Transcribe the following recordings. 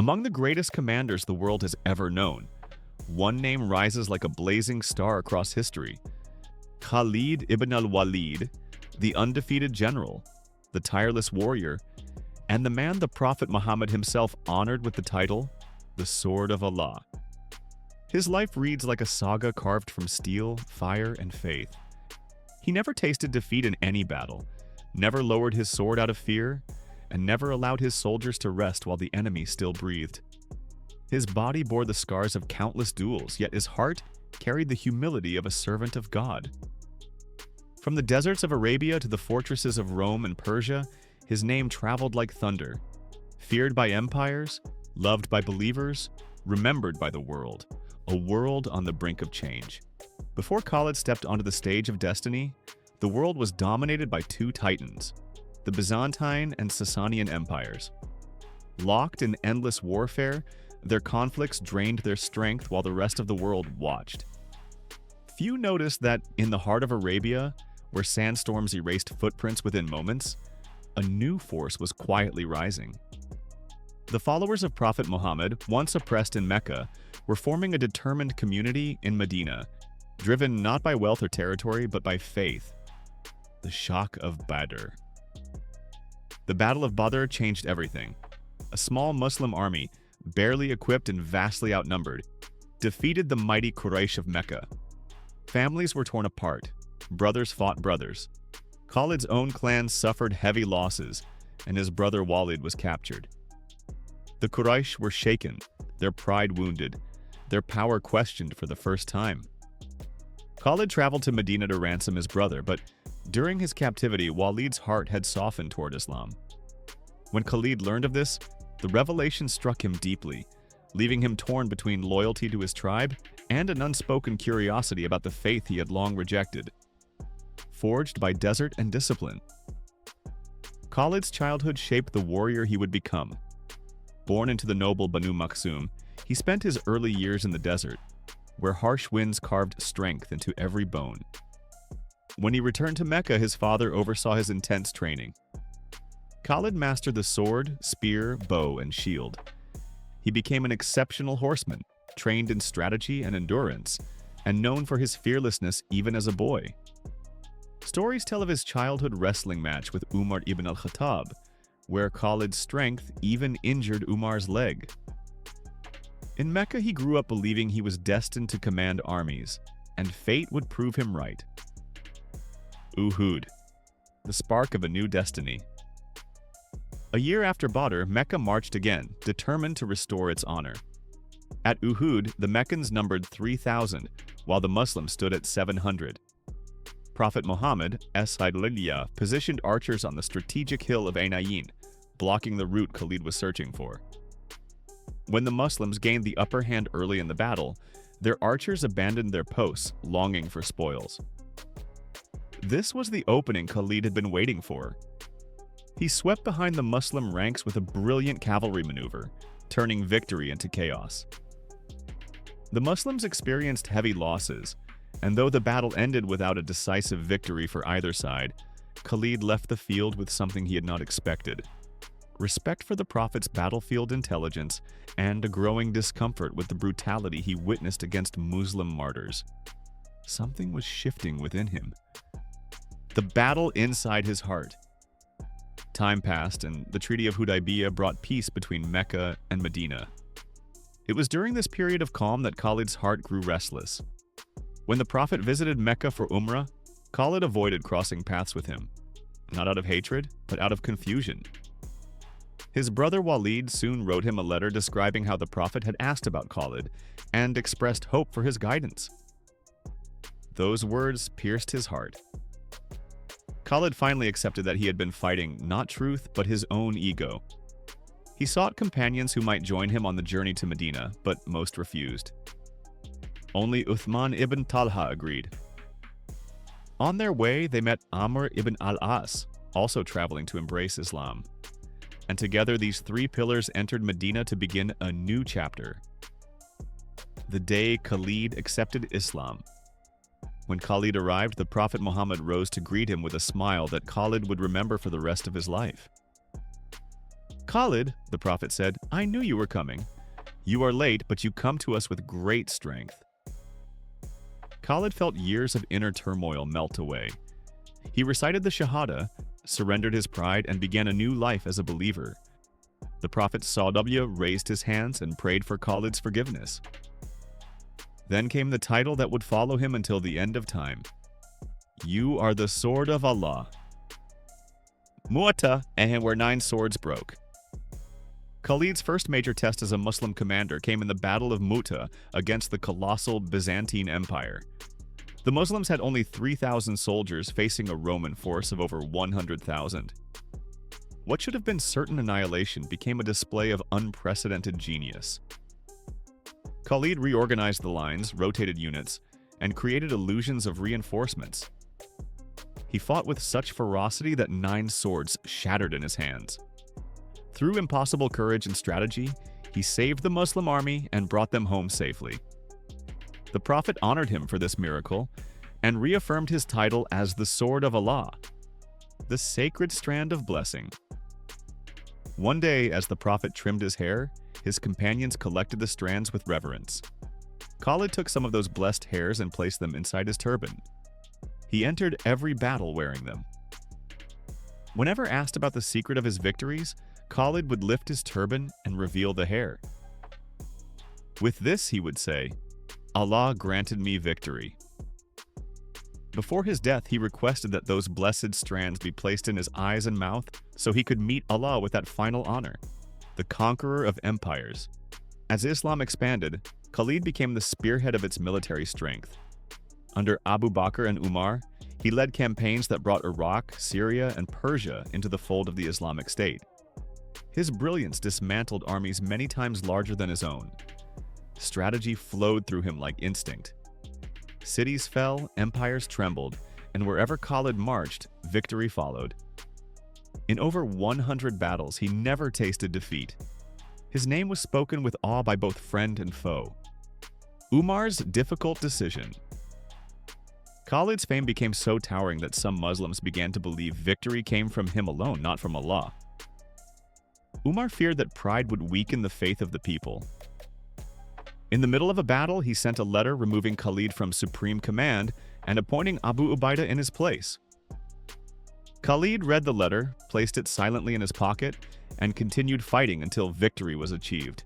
Among the greatest commanders the world has ever known, one name rises like a blazing star across history. Khalid Ibn al-Walid, the undefeated general, the tireless warrior, and the man the Prophet Muhammad himself honored with the title, the Sword of Allah. His life reads like a saga carved from steel, fire, and faith. He never tasted defeat in any battle, never lowered his sword out of fear, and never allowed his soldiers to rest while the enemy still breathed. His body bore the scars of countless duels, yet his heart carried the humility of a servant of God. From the deserts of Arabia to the fortresses of Rome and Persia, his name traveled like thunder, feared by empires, loved by believers, remembered by the world, a world on the brink of change. Before Khalid stepped onto the stage of destiny, the world was dominated by two titans, the Byzantine and Sasanian empires. Locked in endless warfare, their conflicts drained their strength while the rest of the world watched. Few noticed that in the heart of Arabia, where sandstorms erased footprints within moments, a new force was quietly rising. The followers of Prophet Muhammad, once oppressed in Mecca, were forming a determined community in Medina, driven not by wealth or territory, but by faith. The shock of Badr. The Battle of Badr changed everything. A small Muslim army, barely equipped and vastly outnumbered, defeated the mighty Quraysh of Mecca. Families were torn apart, brothers fought brothers. Khalid's own clan suffered heavy losses, and his brother Walid was captured. The Quraysh were shaken, their pride wounded, their power questioned for the first time. Khalid traveled to Medina to ransom his brother, but during his captivity, Walid's heart had softened toward Islam. When Khalid learned of this, the revelation struck him deeply, leaving him torn between loyalty to his tribe and an unspoken curiosity about the faith he had long rejected. Forged by desert and discipline, Khalid's childhood shaped the warrior he would become. Born into the noble Banu Makhzum, he spent his early years in the desert, where harsh winds carved strength into every bone. When he returned to Mecca, his father oversaw his intense training. Khalid mastered the sword, spear, bow, and shield. He became an exceptional horseman, trained in strategy and endurance, and known for his fearlessness even as a boy. Stories tell of his childhood wrestling match with Umar ibn al-Khattab, where Khalid's strength even injured Umar's leg. In Mecca, he grew up believing he was destined to command armies, and fate would prove him right. Uhud, the spark of a new destiny. A year after Badr, Mecca marched again, determined to restore its honor. At Uhud, the Meccans numbered 3,000, while the Muslims stood at 700. Prophet Muhammad, positioned archers on the strategic hill of Ainayin, blocking the route Khalid was searching for. When the Muslims gained the upper hand early in the battle, their archers abandoned their posts, longing for spoils. This was the opening Khalid had been waiting for. He swept behind the Muslim ranks with a brilliant cavalry maneuver, turning victory into chaos. The Muslims experienced heavy losses, and though the battle ended without a decisive victory for either side, Khalid left the field with something he had not expected: respect for the Prophet's battlefield intelligence and a growing discomfort with the brutality he witnessed against Muslim martyrs. Something was shifting within him. The battle inside his heart. Time passed, and the Treaty of Hudaybiyah brought peace between Mecca and Medina. It was during this period of calm that Khalid's heart grew restless. When the Prophet visited Mecca for Umrah, Khalid avoided crossing paths with him, not out of hatred, but out of confusion. His brother Walid soon wrote him a letter describing how the Prophet had asked about Khalid and expressed hope for his guidance. Those words pierced his heart. Khalid finally accepted that he had been fighting not truth, but his own ego. He sought companions who might join him on the journey to Medina, but most refused. Only Uthman ibn Talha agreed. On their way, they met Amr ibn al-As, also traveling to embrace Islam. And together these three pillars entered Medina to begin a new chapter. The day Khalid accepted Islam. When Khalid arrived, the Prophet Muhammad rose to greet him with a smile that Khalid would remember for the rest of his life. Khalid, the prophet said, I knew you were coming. You are late, but you come to us with great strength. Khalid felt years of inner turmoil melt away. He recited the Shahada, surrendered his pride, and began a new life as a believer. The prophet Saudabya raised his hands and prayed for Khalid's forgiveness. Then came the title that would follow him until the end of time. You are the sword of Allah. Mu'tah, and where 9 swords broke. Khalid's first major test as a Muslim commander came in the Battle of Mu'tah against the colossal Byzantine Empire. The Muslims had only 3,000 soldiers facing a Roman force of over 100,000. What should have been certain annihilation became a display of unprecedented genius. Khalid reorganized the lines, rotated units, and created illusions of reinforcements. He fought with such ferocity that 9 swords shattered in his hands. Through impossible courage and strategy, he saved the Muslim army and brought them home safely. The Prophet honored him for this miracle and reaffirmed his title as the Sword of Allah, the sacred strand of blessing. One day, as the Prophet trimmed his hair, his companions collected the strands with reverence. Khalid took some of those blessed hairs and placed them inside his turban. He entered every battle wearing them. Whenever asked about the secret of his victories, Khalid would lift his turban and reveal the hair. With this, he would say, Allah granted me victory. Before his death, he requested that those blessed strands be placed in his eyes and mouth so he could meet Allah with that final honor, the conqueror of empires. As Islam expanded, Khalid became the spearhead of its military strength. Under Abu Bakr and Umar, he led campaigns that brought Iraq, Syria, and Persia into the fold of the Islamic State. His brilliance dismantled armies many times larger than his own. Strategy flowed through him like instinct. Cities fell, empires trembled, and wherever Khalid marched, victory followed. In over 100 battles, he never tasted defeat. His name was spoken with awe by both friend and foe. Umar's difficult decision. Khalid's fame became so towering that some Muslims began to believe victory came from him alone, not from Allah. Umar feared that pride would weaken the faith of the people. In the middle of a battle, he sent a letter removing Khalid from supreme command and appointing Abu Ubaidah in his place. Khalid read the letter, placed it silently in his pocket, and continued fighting until victory was achieved.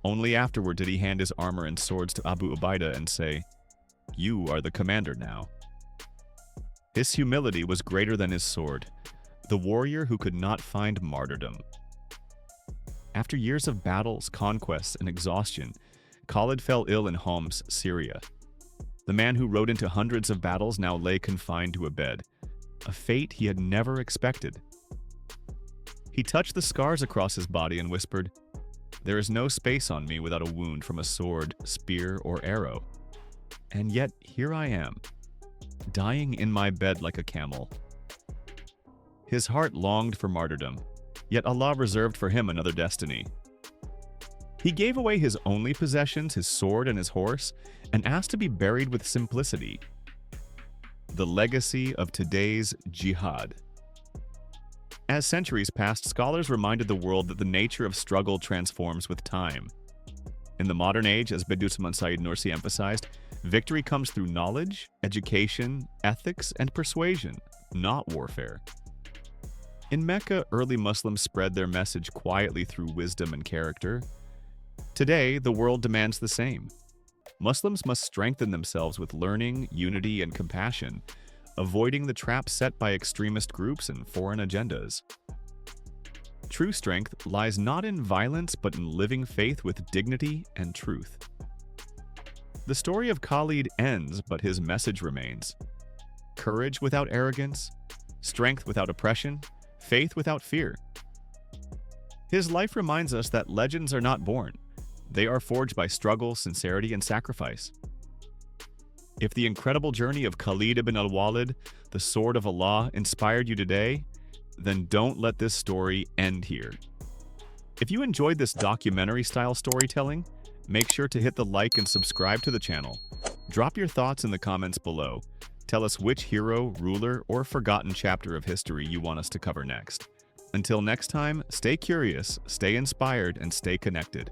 Only afterward did he hand his armor and swords to Abu Ubaidah and say, "You are the commander now." His humility was greater than his sword, the warrior who could not find martyrdom. After years of battles, conquests, and exhaustion, Khalid fell ill in Homs, Syria. The man who rode into hundreds of battles now lay confined to a bed, a fate he had never expected. He touched the scars across his body and whispered, "There is no space on me without a wound from a sword, spear, or arrow. And yet here I am, dying in my bed like a camel." His heart longed for martyrdom, yet Allah reserved for him another destiny. He gave away his only possessions, his sword and his horse, and asked to be buried with simplicity. The legacy of today's jihad. As centuries passed, scholars reminded the world that the nature of struggle transforms with time. In the modern age, as Bediüzzaman Said Nursi emphasized, victory comes through knowledge, education, ethics, and persuasion, not warfare. In Mecca, early Muslims spread their message quietly through wisdom and character. Today, the world demands the same. Muslims must strengthen themselves with learning, unity, and compassion, avoiding the traps set by extremist groups and foreign agendas. True strength lies not in violence but in living faith with dignity and truth. The story of Khalid ends, but his message remains. Courage without arrogance, strength without oppression, faith without fear. His life reminds us that legends are not born. They are forged by struggle, sincerity, and sacrifice. If the incredible journey of Khalid Ibn al-Walid, the Sword of Allah, inspired you today, then don't let this story end here. If you enjoyed this documentary-style storytelling, make sure to hit the like and subscribe to the channel. Drop your thoughts in the comments below. Tell us which hero, ruler, or forgotten chapter of history you want us to cover next. Until next time, stay curious, stay inspired, and stay connected.